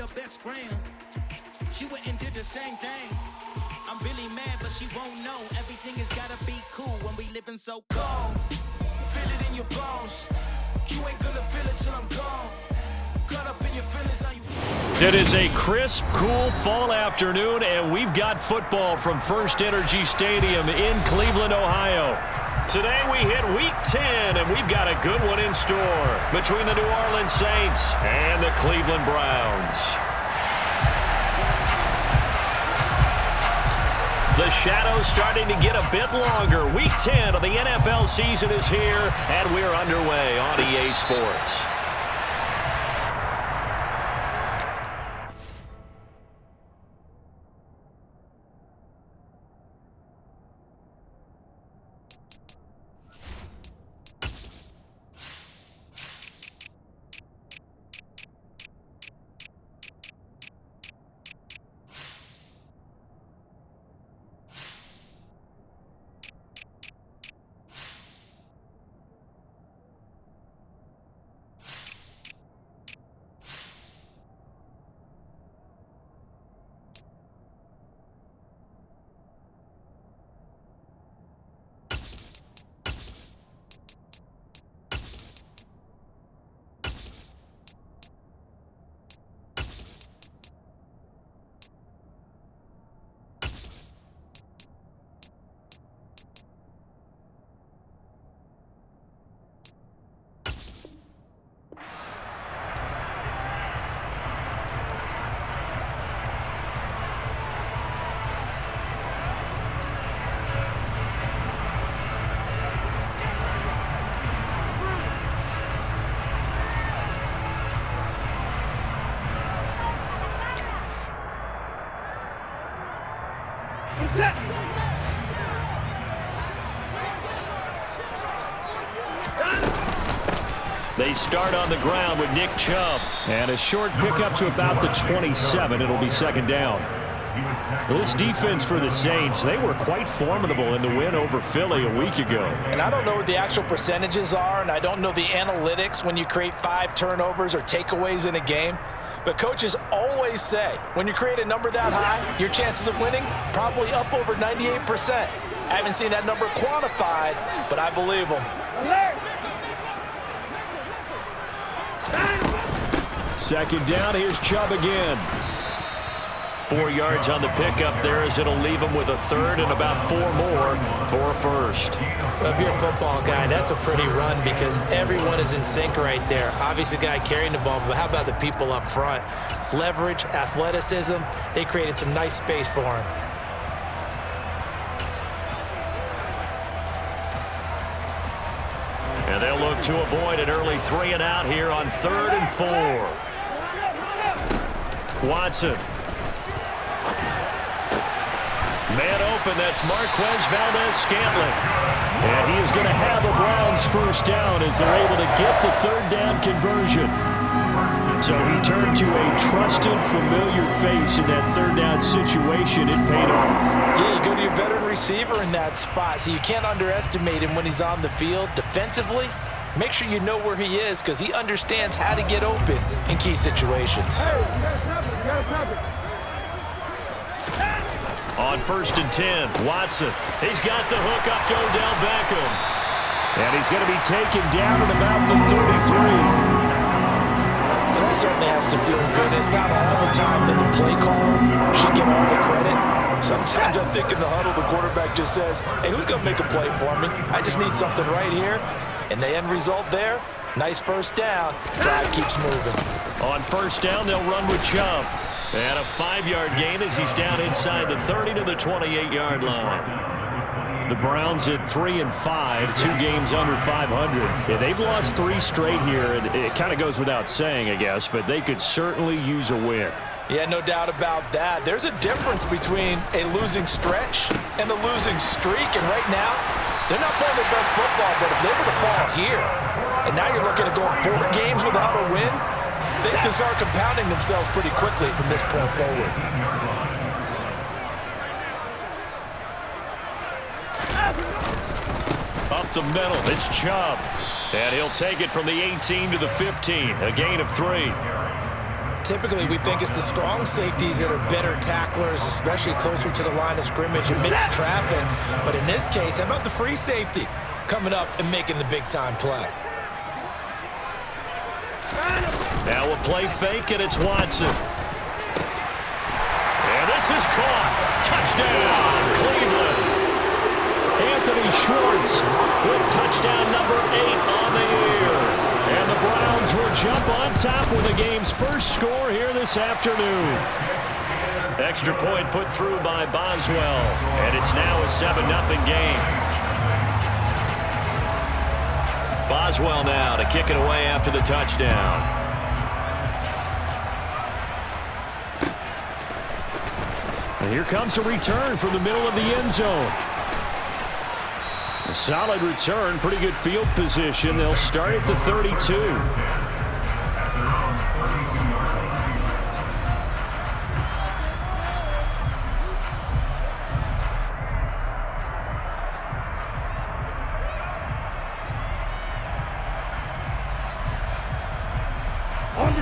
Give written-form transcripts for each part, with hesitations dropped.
her best friend. She went and did the same thing. I'm really mad, but she won't know. Everything has gotta be cool when we living so cold. Feel it in your bones. You ain't gonna feel it till I'm gone. Caught up in your feelings, now you. It is a crisp, cool fall afternoon, and we've got football from First Energy Stadium in Cleveland, Ohio. Today we hit Week 10, and we've got a good one in store between the New Orleans Saints and the Cleveland Browns. The shadow's starting to get a bit longer. Week 10 of the NFL season is here, and we're underway on EA Sports. They start on the ground with Nick Chubb. And a short pickup to about the 27. It'll be second down. This defense for the Saints, they were quite formidable in the win over Philly a week ago. And I don't know what the actual percentages are, and I don't know the analytics when you create 5 turnovers or takeaways in a game. But coaches always say, when you create a number that high, your chances of winning probably up over 98%. I haven't seen that number quantified, but I believe them. Second down, here's Chubb again. 4 yards on the pickup there as it'll leave him with a third and about 4 more for a first. Well, if you're a football guy, that's a pretty run because everyone is in sync right there. Obviously, the guy carrying the ball, but how about the people up front? Leverage, athleticism, they created some nice space for him. And they'll look to avoid an early 3 and out here on 3rd and 4. Watson. Man open, that's Marquez Valdez-Scantling. And he is going to have a Browns first down as they're able to get the third down conversion. So he turned to a trusted, familiar face in that third down situation. It paid off. Yeah, you go to your veteran receiver in that spot, so you can't underestimate him when he's on the field defensively. Make sure you know where he is because he understands how to get open in key situations. On 1st and 10, Watson. He's got the hook up to Odell Beckham. And he's going to be taken down at about the 33. Well, that certainly has to feel good. It's not all the time that the play caller should get all the credit. Sometimes I think in the huddle, the quarterback just says, hey, who's going to make a play for me? I just need something right here. And the end result there, nice first down. Drive keeps moving. On 1st down, they'll run with Chubb. And a 5-yard gain as he's down inside the 30 to the 28-yard line. The Browns at 3 and 5, 2 games under 500. Yeah, they've lost 3 straight here, and it kind of goes without saying, I guess, but they could certainly use a win. Yeah, no doubt about that. There's a difference between a losing stretch and a losing streak, and right now, they're not playing their best football, but if they were to fall here, and now you're looking at going 4 games without a win, things can start compounding themselves pretty quickly from this point forward. Up the middle, it's Chubb. And he'll take it from the 18 to the 15, a gain of 3. Typically, we think it's the strong safeties that are better tacklers, especially closer to the line of scrimmage amidst traffic. But in this case, how about the free safety coming up and making the big-time play? Now a play fake, and it's Watson. And this is caught. Touchdown, Cleveland. Anthony Schwartz with touchdown number 8 on the year. And the Browns will jump on top with the game's first score here this afternoon. Extra point put through by Boswell. And it's now a 7-0 game. Boswell now to kick it away after the touchdown. And here comes a return from the middle of the end zone. A solid return, pretty good field position. They'll start at the 32.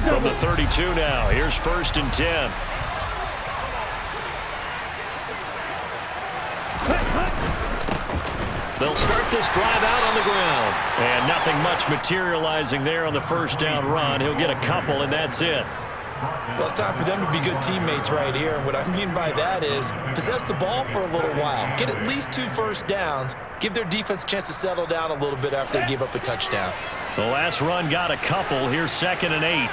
From the 32 now, here's 1st and 10. They'll start this drive out on the ground. And nothing much materializing there on the first down run. He'll get a couple, and that's it. Well, it's time for them to be good teammates right here. And what I mean by that is possess the ball for a little while. Get at least 2 first downs. Give their defense a chance to settle down a little bit after they give up a touchdown. The last run got a couple. Here's 2nd and 8.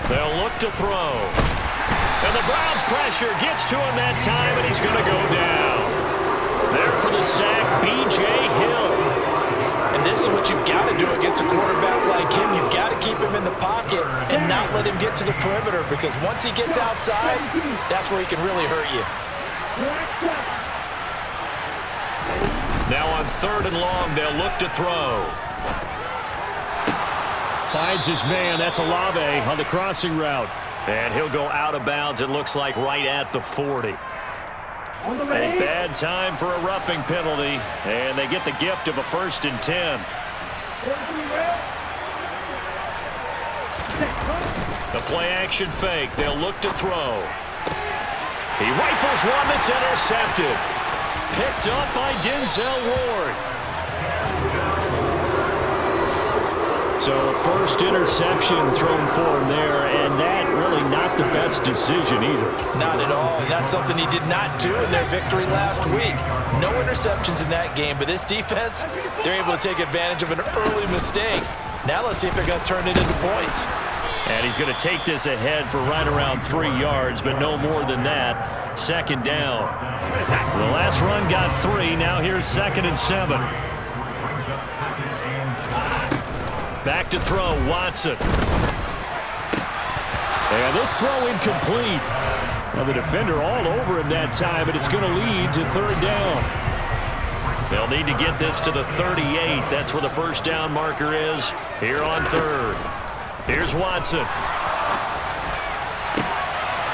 They'll look to throw. And the Browns pressure gets to him that time, and he's going to go down. There for the sack, B.J. Hill. And this is what you've got to do against a quarterback like him. You've got to keep him in the pocket and not let him get to the perimeter, because once he gets outside, that's where he can really hurt you. Now on 3rd and long, they'll look to throw. Finds his man. That's Olave on the crossing route. And he'll go out of bounds, it looks like, right at the 40. A bad time for a roughing penalty. And they get the gift of a 1st and 10. The play-action fake. They'll look to throw. He rifles one that's intercepted. Picked up by Denzel Ward. So first interception thrown for him there, and that really not the best decision either. Not at all, and that's something he did not do in their victory last week. No interceptions in that game, but this defense, they're able to take advantage of an early mistake. Now let's see if they're going to turn it into points. And he's going to take this ahead for right around 3 yards, but no more than that. 2nd down. The last run got 3. Now here's 2nd and 7. Back to throw, Watson. And this throw incomplete. Now the defender all over him that time, but it's going to lead to 3rd down. They'll need to get this to the 38. That's where the first down marker is here on 3rd. Here's Watson.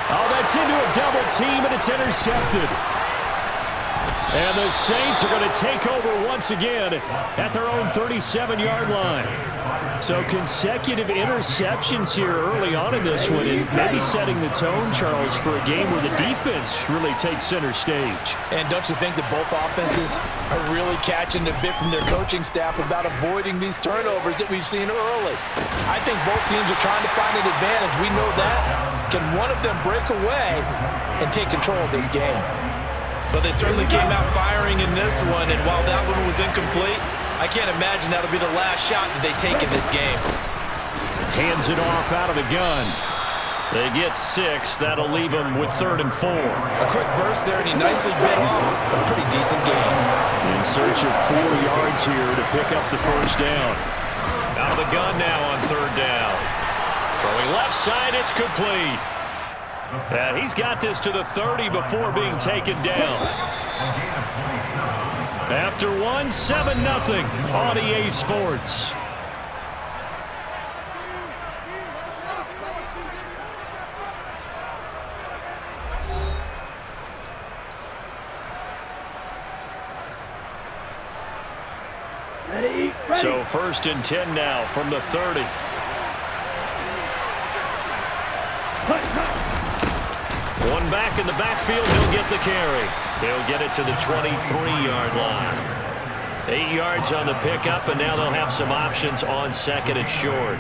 Oh, that's into a double team, and it's intercepted. And the Saints are going to take over once again at their own 37-yard line. So consecutive interceptions here early on in this one, and maybe setting the tone, Charles, for a game where the defense really takes center stage. And don't you think that both offenses are really catching a bit from their coaching staff about avoiding these turnovers that we've seen early? I think both teams are trying to find an advantage. We know that. Can one of them break away and take control of this game? But they certainly came out firing in this one, and while that one was incomplete, I can't imagine that'll be the last shot that they take in this game. Hands it off out of the gun. They get 6. That'll leave them with 3rd and 4. A quick burst there, and he nicely bit off a pretty decent game. In search of 4 yards here to pick up the first down. Out of the gun now on 3rd down. Throwing left side, it's complete. And he's got this to the 30 before being taken down. After one, 7-0 on EA Sports. So 1st and 10 now from the 30. One back in the backfield, he'll get the carry. He'll get it to the 23-yard line. 8 yards on the pickup, and now they'll have some options on second and short.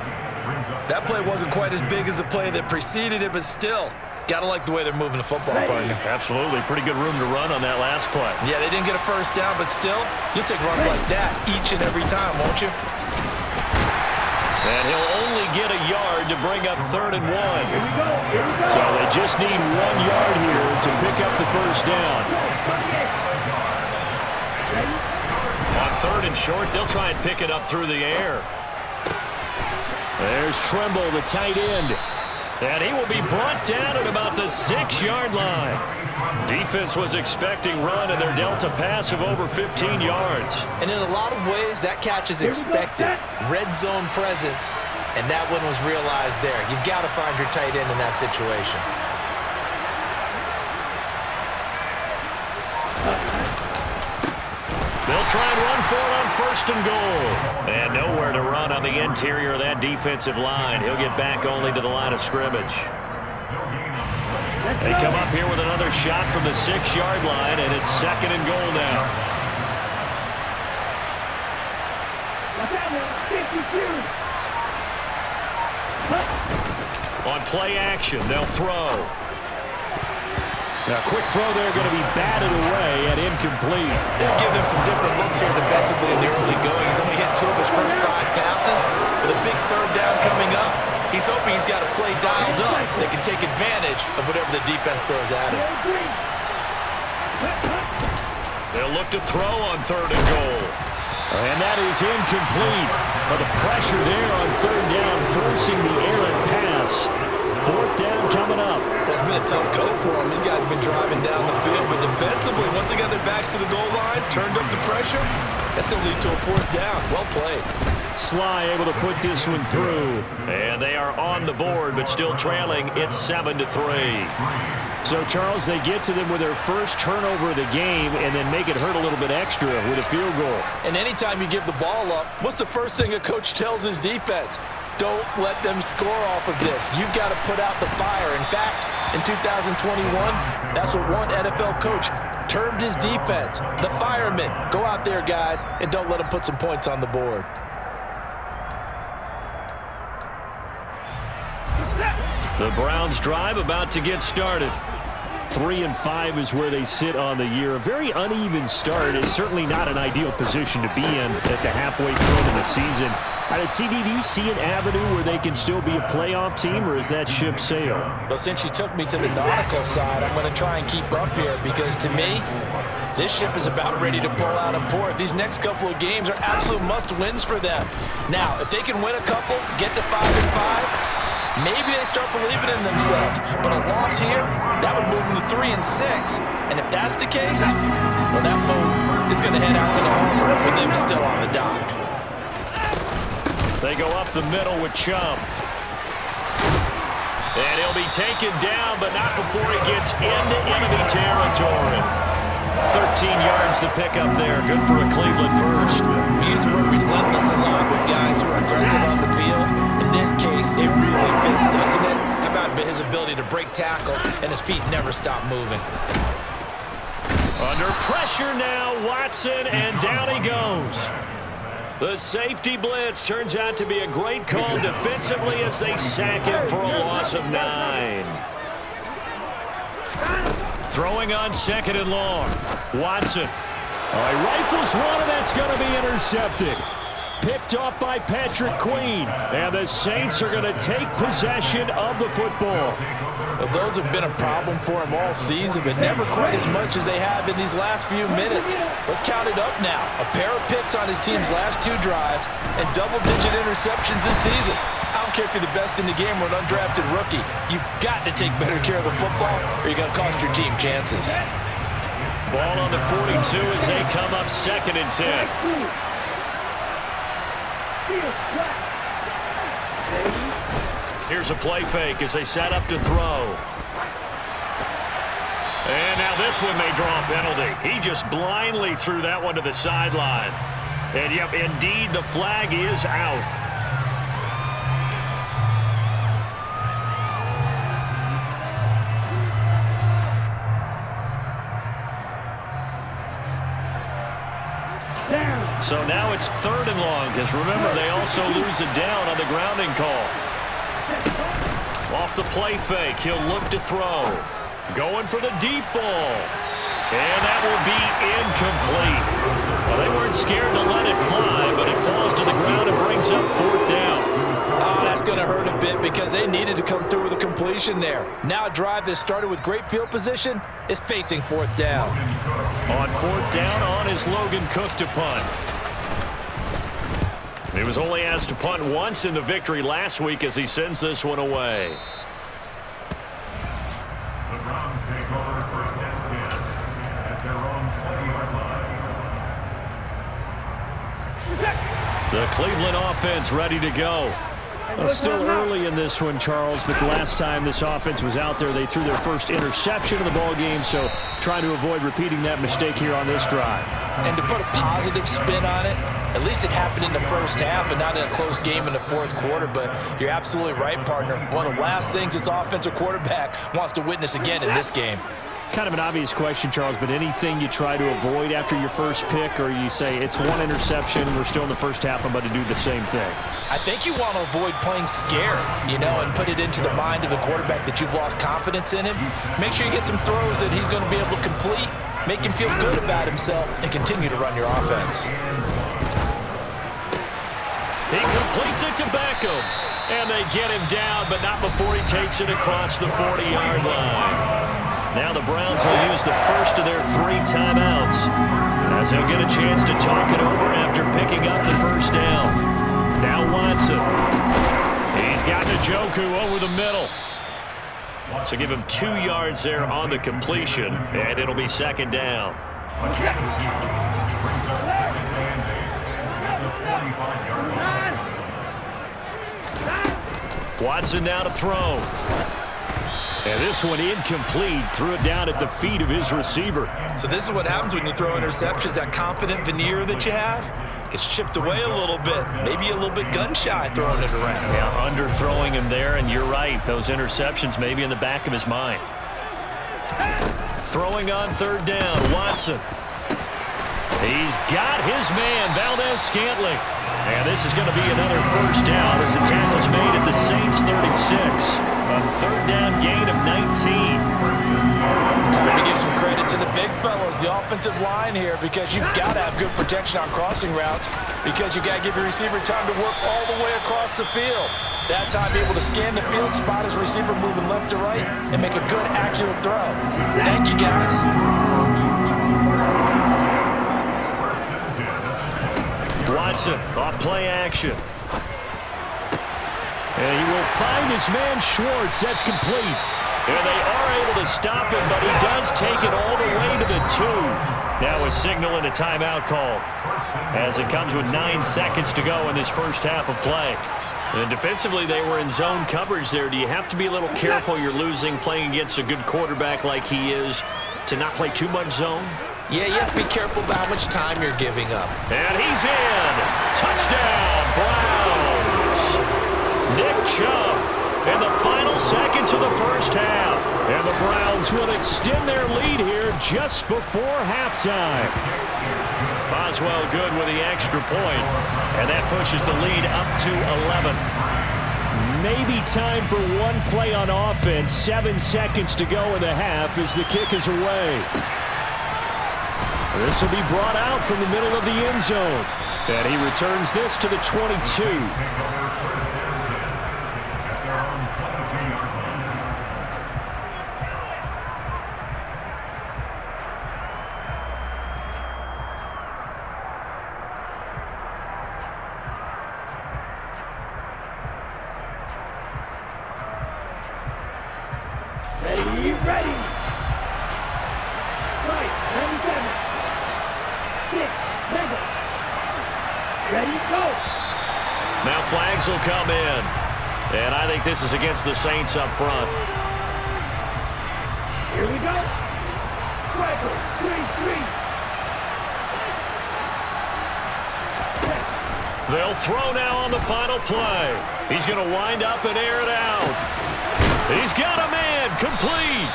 That play wasn't quite as big as the play that preceded it, but still, got to like the way they're moving the football, partner. Absolutely. Pretty good room to run on that last play. Yeah, they didn't get a first down, but still, you'll take runs like that each and every time, won't you? And he'll only get a yard to bring up 3rd and 1. So they just need 1 yard here to pick up the first down. On 3rd and short, they'll try and pick it up through the air. There's Trimble, the tight end. And he will be brought down at about the 6-yard line. Defense was expecting run, and they're dealt a pass of over 15 yards. And in a lot of ways, that catch is expected. Red zone presence, and that one was realized there. You've got to find your tight end in that situation. They'll try and run for it on 1st and goal. And nowhere to run on the interior of that defensive line. He'll get back only to the line of scrimmage. They come up here with another shot from the 6-yard line, and it's 2nd and goal now. On play action, they'll throw. Now, quick throw there, going to be batted away and incomplete. They're giving him some different looks here defensively in the early going. He's only hit 2 of his first 5 passes. With a big 3rd down coming up, he's hoping he's got a play dialed up that can take advantage of whatever the defense throws at him. They'll look to throw on 3rd and goal. And that is incomplete. But the pressure there on 3rd down, forcing the errant pass. 4th down coming up. It's been a tough go for him. These guys have been driving down the field, but defensively, once they got their backs to the goal line, turned up the pressure, that's going to lead to a 4th down. Well played. Sly able to put this one through. And they are on the board, but still trailing. It's 7-3. So, Charles, they get to them with their first turnover of the game and then make it hurt a little bit extra with a field goal. And anytime you give the ball up, what's the first thing a coach tells his defense? Don't let them score off of this. You've got to put out the fire. In fact, in 2021, that's what one NFL coach termed his defense. The firemen. Go out there, guys, and don't let them put some points on the board. The Browns drive about to get started. 3-5 is where they sit on the year. A very uneven start is certainly not an ideal position to be in at the halfway point of the season. CD, do you see an avenue where they can still be a playoff team, or is that ship sailed? Well, since you took me to the nautical side, I'm going to try and keep up here because, to me, this ship is about ready to pull out of port. These next couple of games are absolute must-wins for them. Now, if they can win a couple, get to 5-5, maybe they start believing in themselves. But a loss here, that would move them to 3-6. And if that's the case, well, that boat is going to head out to the harbor with them still on the dock. They go up the middle with Chubb. And he'll be taken down, but not before he gets into enemy territory. 13 yards to pick up there. Good for a Cleveland first. We use the word relentless a lot with guys who are aggressive on the field. In this case, it really fits, doesn't it? How about his ability to break tackles and his feet never stop moving? Under pressure now, Watson, and down he goes. The safety blitz turns out to be a great call defensively as they sack him for a loss of 9. Throwing on 2nd and long. Watson. He rifles one, and that's going to be intercepted. Picked off by Patrick Queen. And the Saints are going to take possession of the football. Well, those have been a problem for him all season, but never quite as much as they have in these last few minutes. Let's count it up now. A pair of picks on his team's last 2 drives and double-digit interceptions this season. I don't care if you're the best in the game or an undrafted rookie. You've got to take better care of the football or you're going to cost your team chances. Ball on the 42 as they come up 2nd and 10. Here's a play fake as they set up to throw. And now this one may draw a penalty. He just blindly threw that one to the sideline. And, yep, indeed, the flag is out. So now it's 3rd and long, because remember, they also lose a down on the grounding call. Off the play fake, he'll look to throw. Going for the deep ball. And that will be incomplete. Well, they weren't scared to let it fly, but it falls to the ground and brings up 4th down. Oh, that's going to hurt a bit because they needed to come through with a completion there. Now a drive that started with great field position is facing 4th down. On 4th down, on is Logan Cook to punt. He was only asked to punt once in the victory last week as he sends this one away. The Browns take over 1st and 10 at their own 20-yard line. The Cleveland offense ready to go. Well, still early in this one, Charles, but the last time this offense was out there, they threw their first interception of the ball game, so trying to avoid repeating that mistake here on this drive. And to put a positive spin on it, at least it happened in the first half and not in a close game in the 4th quarter, but you're absolutely right, partner. One of the last things this offensive quarterback wants to witness again in this game. Kind of an obvious question, Charles, but anything you try to avoid after your first pick, or you say it's one interception, we're still in the first half, I'm about to do the same thing? I think you want to avoid playing scared, and put it into the mind of the quarterback that you've lost confidence in him. Make sure you get some throws that he's going to be able to complete, make him feel good about himself, and continue to run your offense. He completes it to Beckham, and they get him down, but not before he takes it across the 40-yard line. Now the Browns will use the first of their 3 timeouts, as they'll get a chance to talk it over after picking up the first down. Now Watson. He's got Njoku over the middle. So give him 2 yards there on the completion, and it'll be 2nd down. Watson now to throw. And this one incomplete. Threw it down at the feet of his receiver. So this is what happens when you throw interceptions. That confident veneer that you have gets chipped away a little bit. Maybe a little bit gun-shy throwing it around. Yeah, underthrowing him there, and you're right. Those interceptions maybe in the back of his mind. Throwing on 3rd down, Watson. He's got his man, Valdez-Scantling. And this is going to be another first down as the tackle's made at the Saints 36. A 3rd down gain of 19. Time to give some credit to the big fellows, the offensive line here, because you've got to have good protection on crossing routes, because you've got to give your receiver time to work all the way across the field. That time able to scan the field, spot his receiver moving left to right, and make a good, accurate throw. Thank you, guys. Watson off play action. And he will find his man Schwartz. That's complete. And they are able to stop him, but he does take it all the way to the 2. Now a signal and a timeout call, as it comes with 9 seconds to go in this first half of play. And defensively, they were in zone coverage there. Do you have to be a little careful? You're losing playing against a good quarterback like he is to not play too much zone? Yeah, you have to be careful about how much time you're giving up. And he's in. Touchdown, Browns. Nick Chubb in the final seconds of the first half. And the Browns will extend their lead here just before halftime. Boswell good with the extra point, and that pushes the lead up to 11. Maybe time for one play on offense. 7 seconds to go in the half as the kick is away. This will be brought out from the middle of the end zone. And he returns this to the 22. Ready. Right, 97. 6, Mega. Ready, go. Now flags will come in. And I think this is against the Saints up front. Here we go. Striker, 3-3. They'll throw now on the final play. He's going to wind up and air it out. He's got a man, complete.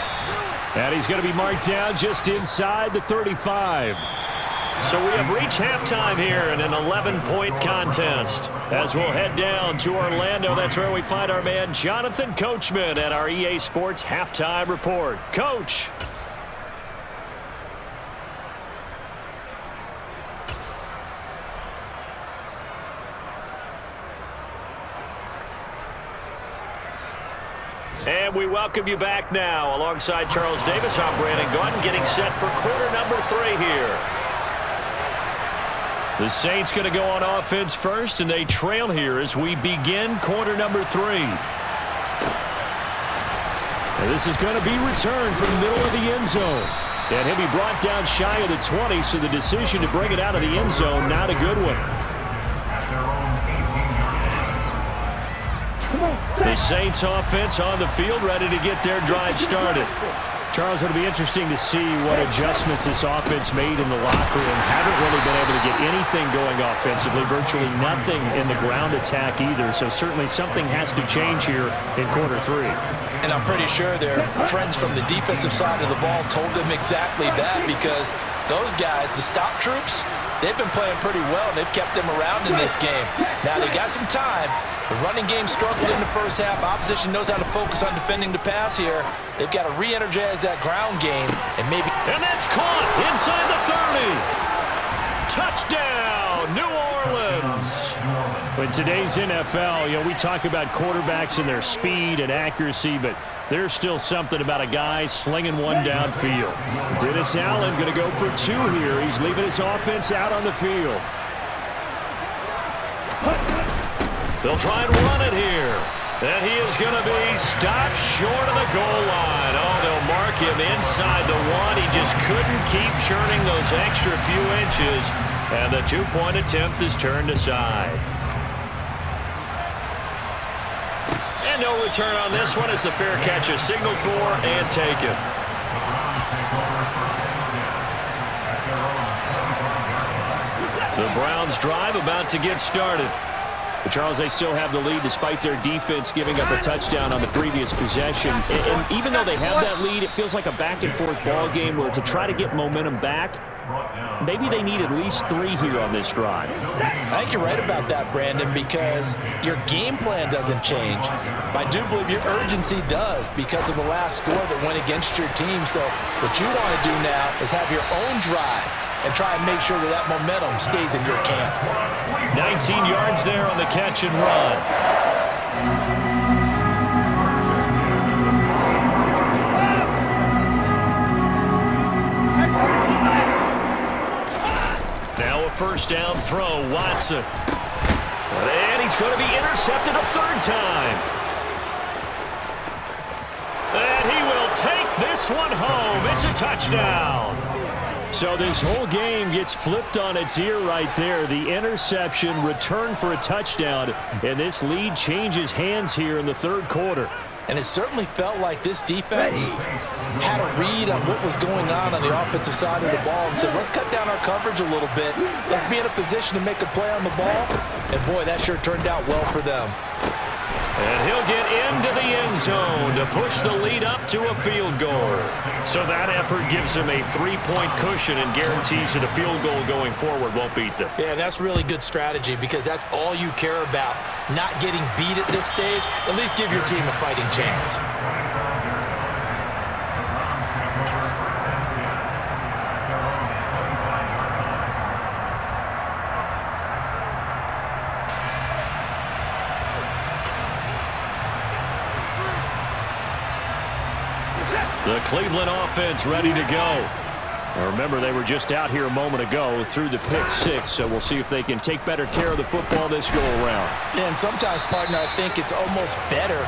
And he's going to be marked down just inside the 35. So we have reached halftime here in an 11-point contest. As we'll head down to Orlando, that's where we find our man Jonathan Coachman at our EA Sports Halftime Report. Coach. And we welcome you back now. Alongside Charles Davis, I'm Brandon Gaudin, getting set for quarter number 3 here. The Saints going to go on offense first, and they trail here as we begin quarter number 3. And this is going to be returned from the middle of the end zone. And he'll be brought down shy of the 20, so the decision to bring it out of the end zone, not a good one. The Saints offense on the field, ready to get their drive started. Charles, it'll be interesting to see what adjustments this offense made in the locker room. Haven't really been able to get anything going offensively, virtually nothing in the ground attack either. So certainly something has to change here in quarter 3. And I'm pretty sure their friends from the defensive side of the ball told them exactly that, because those guys, the stop troops, they've been playing pretty well. They've kept them around in this game. Now they got some time. The running game struggled in the first half. Opposition knows how to focus on defending the pass here. They've got to re-energize that ground game and maybe... And that's caught inside the 30. Touchdown, New Orleans. In today's NFL, we talk about quarterbacks and their speed and accuracy, but there's still something about a guy slinging one downfield. Dennis Allen going to go for 2 here. He's leaving his offense out on the field. They'll try and run it here. And he is going to be stopped short of the goal line. Oh, they'll mark him inside the 1. He just couldn't keep churning those extra few inches. And the 2-point attempt is turned aside. And no return on this one as the fair catch is signaled for and taken. The Browns drive about to get started. But Charles, they still have the lead despite their defense giving up a touchdown on the previous possession. And even though they have that lead, it feels like a back-and-forth ball game where to try to get momentum back, maybe they need at least 3 here on this drive. I think you're right about that, Brandon, because your game plan doesn't change. But I do believe your urgency does because of the last score that went against your team. So what you want to do now is have your own drive and try and make sure that that momentum stays in your camp. 19 yards there on the catch and run. Now a first down throw, Watson. And he's going to be intercepted a 3rd time. And he will take this one home. It's a touchdown. So this whole game gets flipped on its ear right there. The interception, return for a touchdown, and this lead changes hands here in the 3rd quarter. And it certainly felt like this defense had a read on what was going on the offensive side of the ball and said, let's cut down our coverage a little bit. Let's be in a position to make a play on the ball. And, boy, that sure turned out well for them. And he'll get into the end zone to push the lead up to a field goal. So that effort gives him a 3-point cushion and guarantees that a field goal going forward won't beat them. Yeah, that's really good strategy because that's all you care about. Not getting beat at this stage. At least give your team a fighting chance. The Cleveland offense ready to go. Now remember, they were just out here a moment ago through the pick 6, so we'll see if they can take better care of the football this go-around. Yeah, and sometimes, partner, I think it's almost better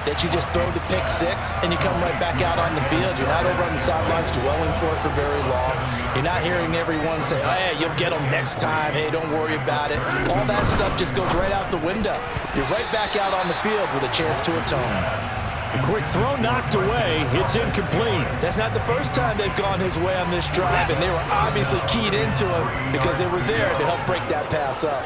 that you just throw the pick 6 and you come right back out on the field. You're not over on the sidelines dwelling for it for very long. You're not hearing everyone say, oh, yeah, you'll get them next time. Hey, don't worry about it. All that stuff just goes right out the window. You're right back out on the field with a chance to atone. A quick throw knocked away. It's incomplete. That's not the first time they've gone his way on this drive, and they were obviously keyed into him because they were there to help break that pass up.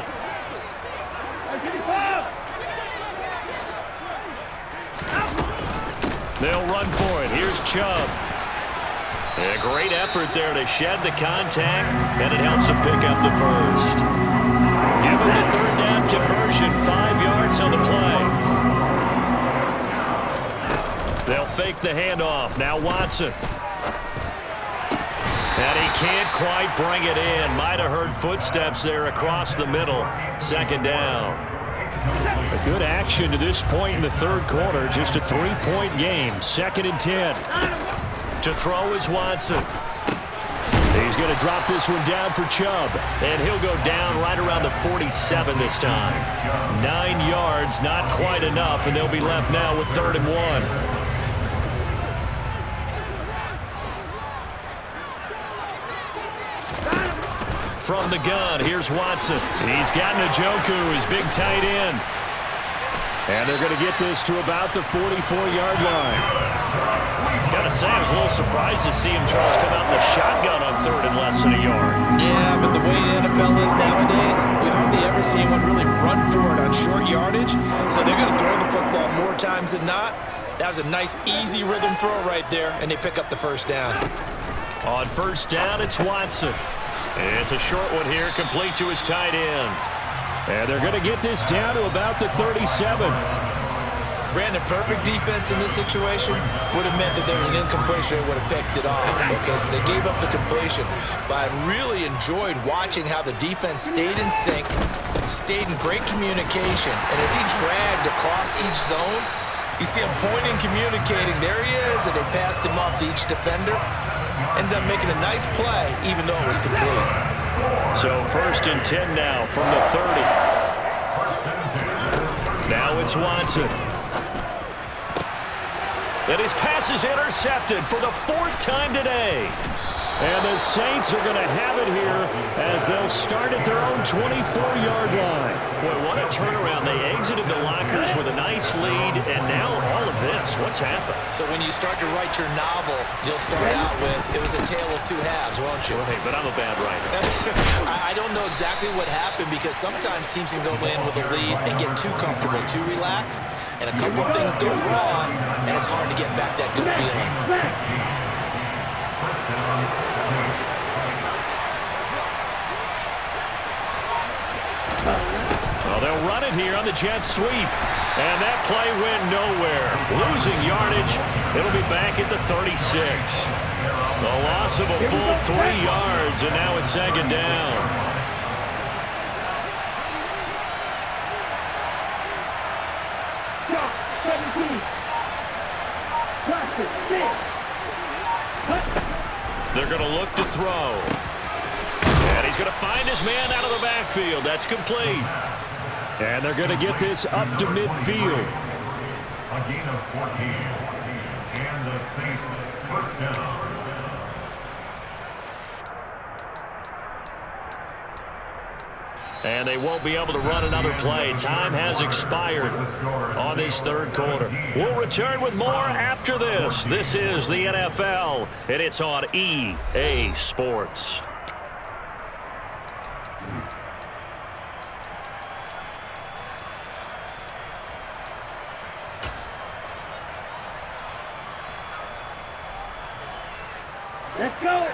They'll run for it. Here's Chubb. A great effort there to shed the contact, and it helps him pick up the first. Give him the third down conversion, 5 yards on the play. They'll fake the handoff. Now Watson. And he can't quite bring it in. Might have heard footsteps there across the middle. Second down. A good action to this point in the third quarter. Just a 3-point game. 2nd and 10. To throw is Watson. He's going to drop this one down for Chubb. And he'll go down right around the 47 this time. 9 yards, not quite enough, and they'll be left now with 3rd and 1. From the gun, here's Watson. He's got Njoku, his big tight end. And they're going to get this to about the 44-yard line. Got to say, I was a little surprised to see him, Charles, come out in the shotgun on 3rd and less than a yard. Yeah, but the way the NFL is nowadays, we hardly ever see anyone really run for it on short yardage. So they're going to throw the football more times than not. That was a nice, easy rhythm throw right there, and they pick up the first down. On first down, it's Watson. It's a short one here, complete to his tight end. And they're going to get this down to about the 37. Brandon, perfect defense in this situation would have meant that there was an incompletion and would have picked it off. Okay, so they gave up the completion. But I really enjoyed watching how the defense stayed in sync, stayed in great communication. And as he dragged across each zone, you see him pointing, communicating. There he is, and they passed him off to each defender. Ended up making a nice play, even though it was complete. So 1st and 10 now from the 30. Now it's Watson. And his pass is intercepted for the 4th time today. And the Saints are going to have it here as they'll start at their own 24-yard line. Boy, what a turnaround. They exited the lockers with a nice lead, and now all of this. What's happened? So when you start to write your novel, you'll start out with, it was a tale of 2 halves, won't you? Hey, but I'm a bad writer. I don't know exactly what happened because sometimes teams can go in with a lead and get too comfortable, too relaxed, and a couple of things go wrong, and it's hard to get back that good feeling. Well, they'll run it here on the jet sweep. And that play went nowhere. Losing yardage. It'll be back at the 36. The loss of a full 3 yards, and now it's 2nd down. They're going to look to throw. And he's going to find his man out of the backfield. That's complete. And they're going to get this up to midfield. A gain of 14. And the Saints 1st down. And they won't be able to run another play. Time has expired on this 3rd quarter. We'll return with more after this. This is the NFL, and it's on EA Sports. Let's go.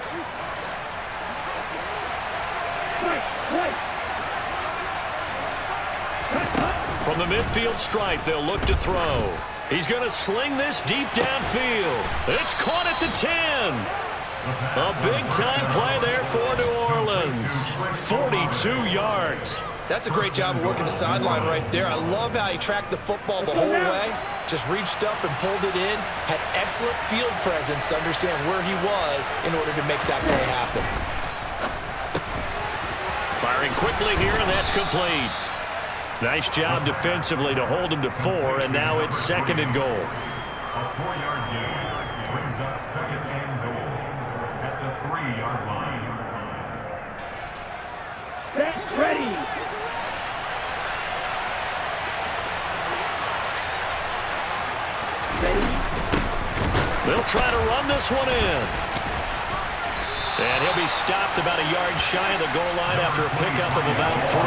From the midfield stripe, they'll look to throw. He's going to sling this deep downfield. It's caught at the 10. A big-time play there for New Orleans. 42 yards. That's a great job of working the sideline right there. I love how he tracked the football the whole way. Just reached up and pulled it in. Had excellent field presence to understand where he was in order to make that play happen. Firing quickly here, and that's complete. Nice job defensively to hold him to 4, and now it's 2nd and goal. A 4-yard gain brings up 2nd and goal at the 3-yard line. Set, ready. They'll try to run this one in. And he'll be stopped about a yard shy of the goal line after a pickup of about 3.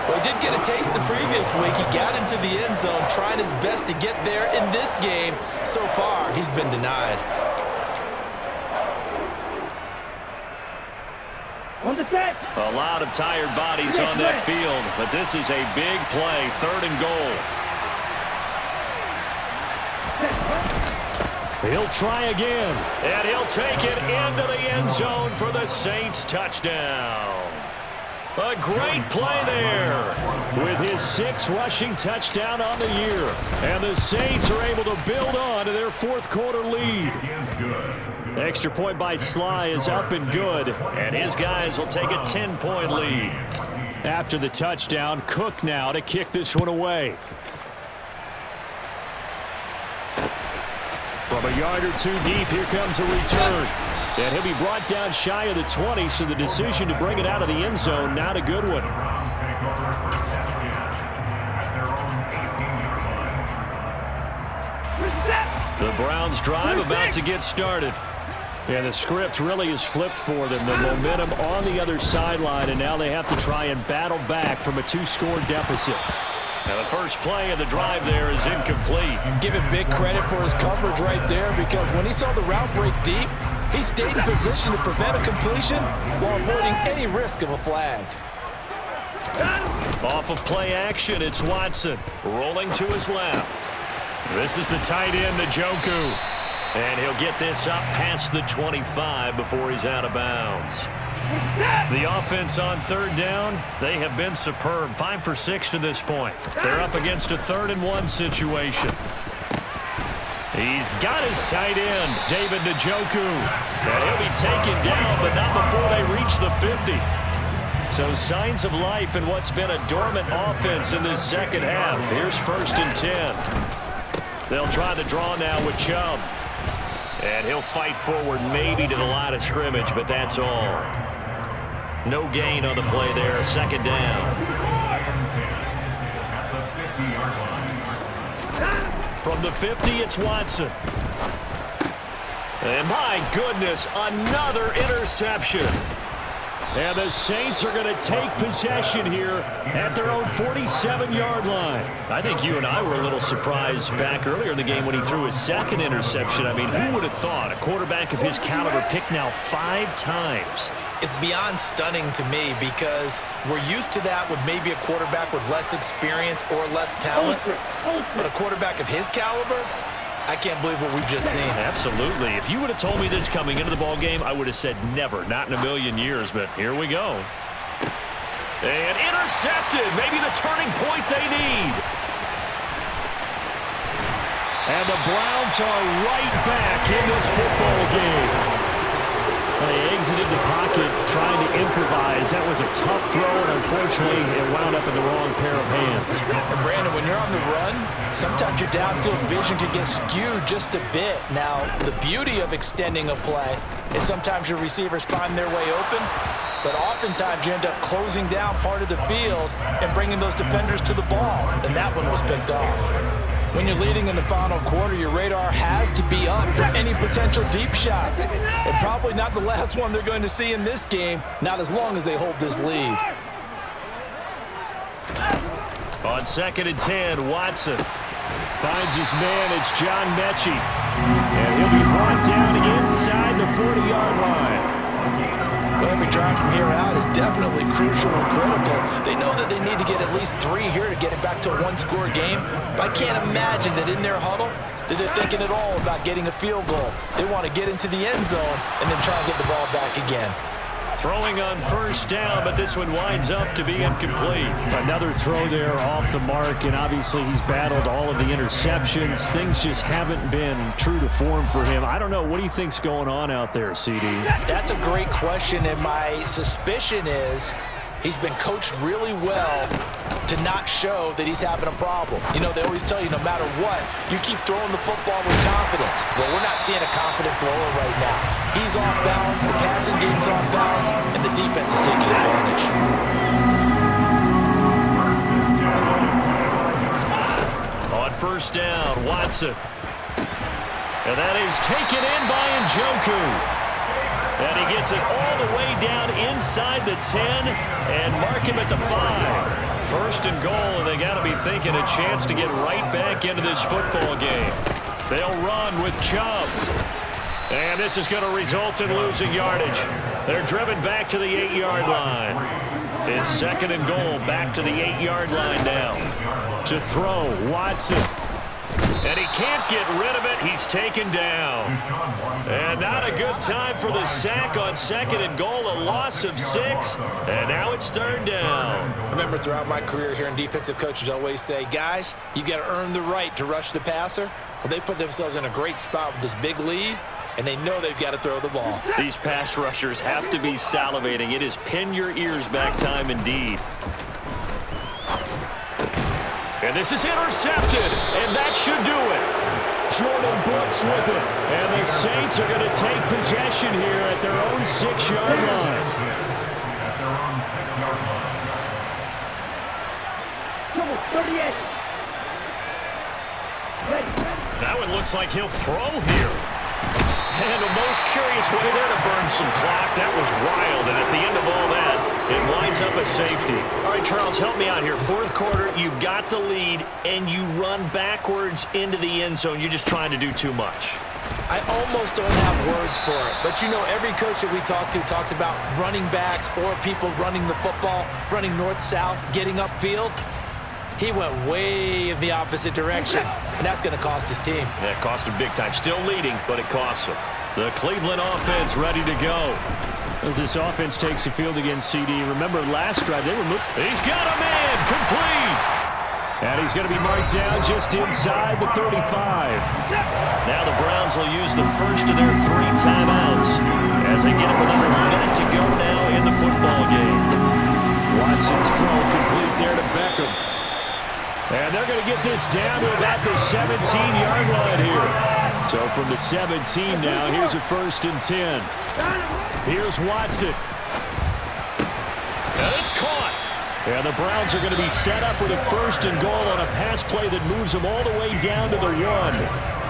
Well, he did get a taste the previous week. He got into the end zone, trying his best to get there in this game. So far, he's been denied. On the set. A lot of tired bodies on that field, but this is a big play, 3rd and goal. He'll try again, and he'll take it into the end zone for the Saints touchdown. A great play there with his 6th rushing touchdown on the year. And the Saints are able to build on to their 4th quarter lead. Extra point by Sly is up and good, and his guys will take a 10-point lead. After the touchdown, Cook now to kick this one away. From a yard or 2 deep, here comes a return. And he'll be brought down shy of the 20, so the decision to bring it out of the end zone, not a good one. The Browns drive about to get started. And the script really is flipped for them. The momentum on the other sideline, and now they have to try and battle back from a 2-score deficit. Now the first play of the drive there is incomplete. Give him big credit for his coverage right there, because when he saw the route break deep, he stayed in position to prevent a completion while avoiding any risk of a flag. Off of play action, it's Watson rolling to his left. This is the tight end, Njoku. And he'll get this up past the 25 before he's out of bounds. The offense on 3rd down, they have been superb. 5 for 6 to this point. They're up against a 3rd and 1 situation. He's got his tight end, David Njoku. And he'll be taken down, but not before they reach the 50. So signs of life in what's been a dormant offense in this second half. Here's 1st and 10. They'll try the draw now with Chubb. And he'll fight forward maybe to the line of scrimmage, but that's all. No gain on the play there, 2nd down. From the 50, it's Watson. And my goodness, another interception. And the Saints are going to take possession here at their own 47-yard line. I think you and I were a little surprised back earlier in the game when he threw his 2nd interception. I mean, who would have thought a quarterback of his caliber picked now 5 times? It's beyond stunning to me, because we're used to that with maybe a quarterback with less experience or less talent. But a quarterback of his caliber, I can't believe what we've just seen. Absolutely. If you would have told me this coming into the ball game, I would have said never, not in a million years, but here we go. And intercepted, maybe the turning point they need. And the Browns are right back in this football game. They exited the pocket trying to improvise. That was a tough throw, and unfortunately, it wound up in the wrong pair of hands. And Brandon, when you're on the run, sometimes your downfield vision can get skewed just a bit. Now, the beauty of extending a play is sometimes your receivers find their way open, but oftentimes you end up closing down part of the field and bringing those defenders to the ball, and that one was picked off. When you're leading in the final quarter, your radar has to be up for any potential deep shots. And probably not the last one they're going to see in this game, not as long as they hold this lead. On 2nd and 10, Watson finds his man. It's John Mechie. And he'll be brought down inside the 40-yard line. Well, every drive from here out is definitely crucial and critical. They know that they need to get at least 3 here to get it back to a 1-score game. But I can't imagine that in their huddle that they're thinking at all about getting a field goal. They want to get into the end zone and then try and get the ball back again. Throwing on 1st down, but this one winds up to be incomplete. Another throw there off the mark, and obviously he's battled all of the interceptions. Things just haven't been true to form for him. I don't know. What do you think's going on out there, CD? That's a great question, and my suspicion is he's been coached really well to not show that he's having a problem. You know, they always tell you no matter what, you keep throwing the football with confidence. Well, we're not seeing a confident thrower right now. He's off balance, the passing game's off balance, and the defense is taking advantage. On 1st down, Watson. And that is taken in by Njoku. And he gets it all the way down inside the 10 and mark him at the 5. 1st and goal, and they got to be thinking a chance to get right back into this football game. They'll run with Chubb. And this is going to result in losing yardage. They're driven back to the 8-yard line. It's second and goal, back to the 8-yard line now. To throw, Watson. And he can't get rid of it. He's taken down. And not a good time for the sack on second and goal. A loss of 6. And now it's third down. Remember, throughout my career here in defensive coaches always say, guys, you got to earn the right to rush the passer. Well, they put themselves in a great spot with this big lead, and they know they've got to throw the ball. These pass rushers have to be salivating. It is pin your ears back time indeed. And this is intercepted, and that should do it. Jordan Brooks with it. And the Saints are going to take possession here at their own 6-yard line. At their own 6-yard line. Come on, 38. Ready. That one looks like he'll throw here. And the most curious way there to burn some clock. That was wild, and at the end of all that, it winds up a safety. All right, Charles, help me out here. Fourth quarter, you've got the lead, and you run backwards into the end zone. You're just trying to do too much. I almost don't have words for it, but you know, every coach that we talk to talks about running backs or people running the football, running north-south, getting upfield. He went way in the opposite direction, and that's going to cost his team. Yeah, it cost him big time. Still leading, but it costs him. The Cleveland offense ready to go. As this offense takes the field against CD, remember last drive they were moving. He's got a man, complete. And he's going to be marked down just inside the 35. Now the Browns will use the first of their 3 timeouts as they get it with under a minute to go now in the football game. Watson's throw complete there to Beckham. And they're going to get this down to about the 17-yard line here. So from the 17 now, here's a 1st and 10. Here's Watson. And it's caught. And the Browns are going to be set up with a 1st and goal on a pass play that moves them all the way down to the 1.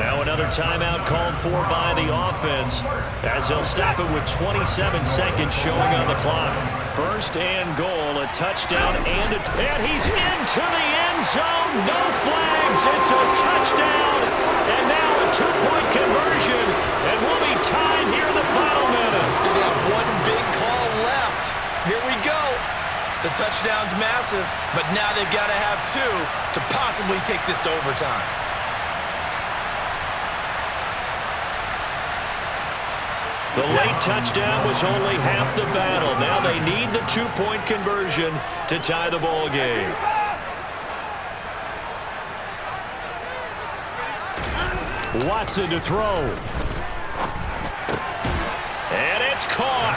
Now another timeout called for by the offense as they'll stop it with 27 seconds showing on the clock. 1st and goal, a touchdown, and he's into the end zone. No flags. It's a touchdown. And now a 2-point conversion. And we'll be tied here in the final minute. They have one big call left. Here we go. The touchdown's massive, but now they've got to have 2 to possibly take this to overtime. The late touchdown was only half the battle. Now they need the 2-point conversion to tie the ball game. Watson to throw. And it's caught.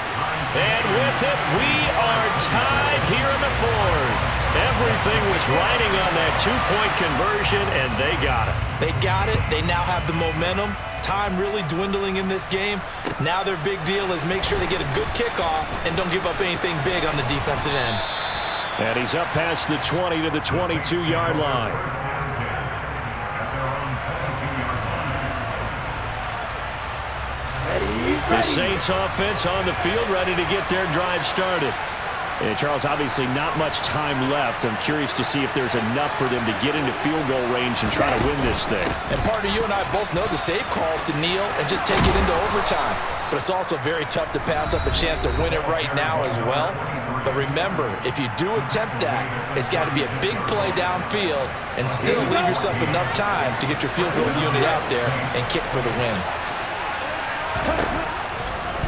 And with it, we are tied here in the 4th. Everything was riding on that 2-point conversion, and they got it. They got it. They now have the momentum. Time really dwindling in this game. Now their big deal is make sure they get a good kickoff and don't give up anything big on the defensive end. And he's up past the 20 to the 22-yard line. The Saints offense on the field ready to get their drive started. And Charles, obviously not much time left. I'm curious to see if there's enough for them to get into field goal range and try to win this thing. And partner, you and I both know the save calls to kneel and just take it into overtime. But it's also very tough to pass up a chance to win it right now as well. But remember, if you do attempt that, it's got to be a big play downfield and still leave yourself enough time to get your field goal unit out there and kick for the win.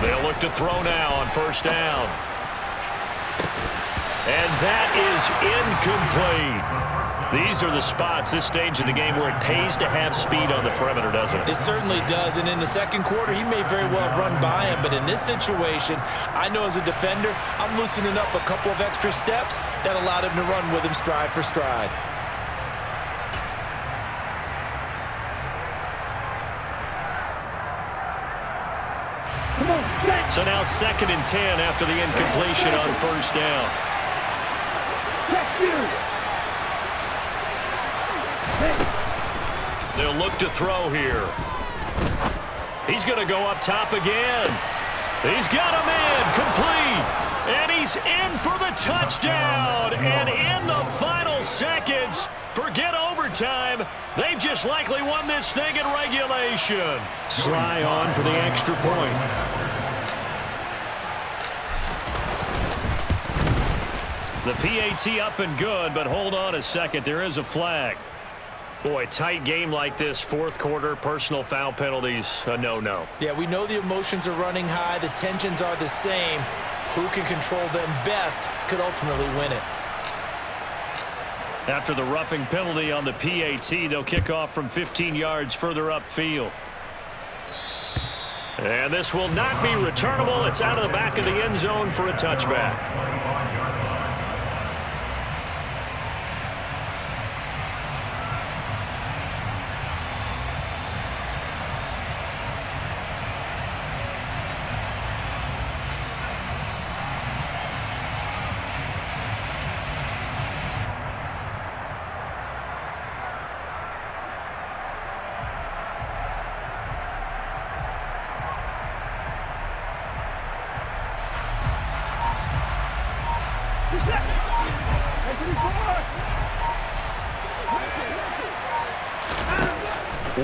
They'll look to throw now on 1st down. And that is incomplete. These are the spots, this stage of the game, where it pays to have speed on the perimeter, doesn't it? It certainly does, and in the second quarter, he may very well have run by him, but in this situation, I know as a defender, I'm loosening up a couple of extra steps that allowed him to run with him stride for stride. So now 2nd and 10 after the incompletion on 1st down. They'll look to throw here. He's going to go up top again. He's got a man, complete. And he's in for the touchdown. And in the final seconds, forget overtime. They've just likely won this thing in regulation. Sly on for the extra point. The PAT up and good, but hold on a second. There is a flag. Boy, tight game like this, fourth quarter, personal foul penalties, a no-no. Yeah, we know the emotions are running high. The tensions are the same. Who can control them best could ultimately win it. After the roughing penalty on the PAT, they'll kick off from 15 yards further upfield. And this will not be returnable. It's out of the back of the end zone for a touchback.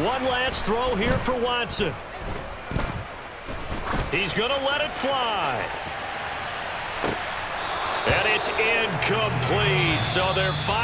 One last throw here for Watson. He's going to let it fly. And it's incomplete. So they're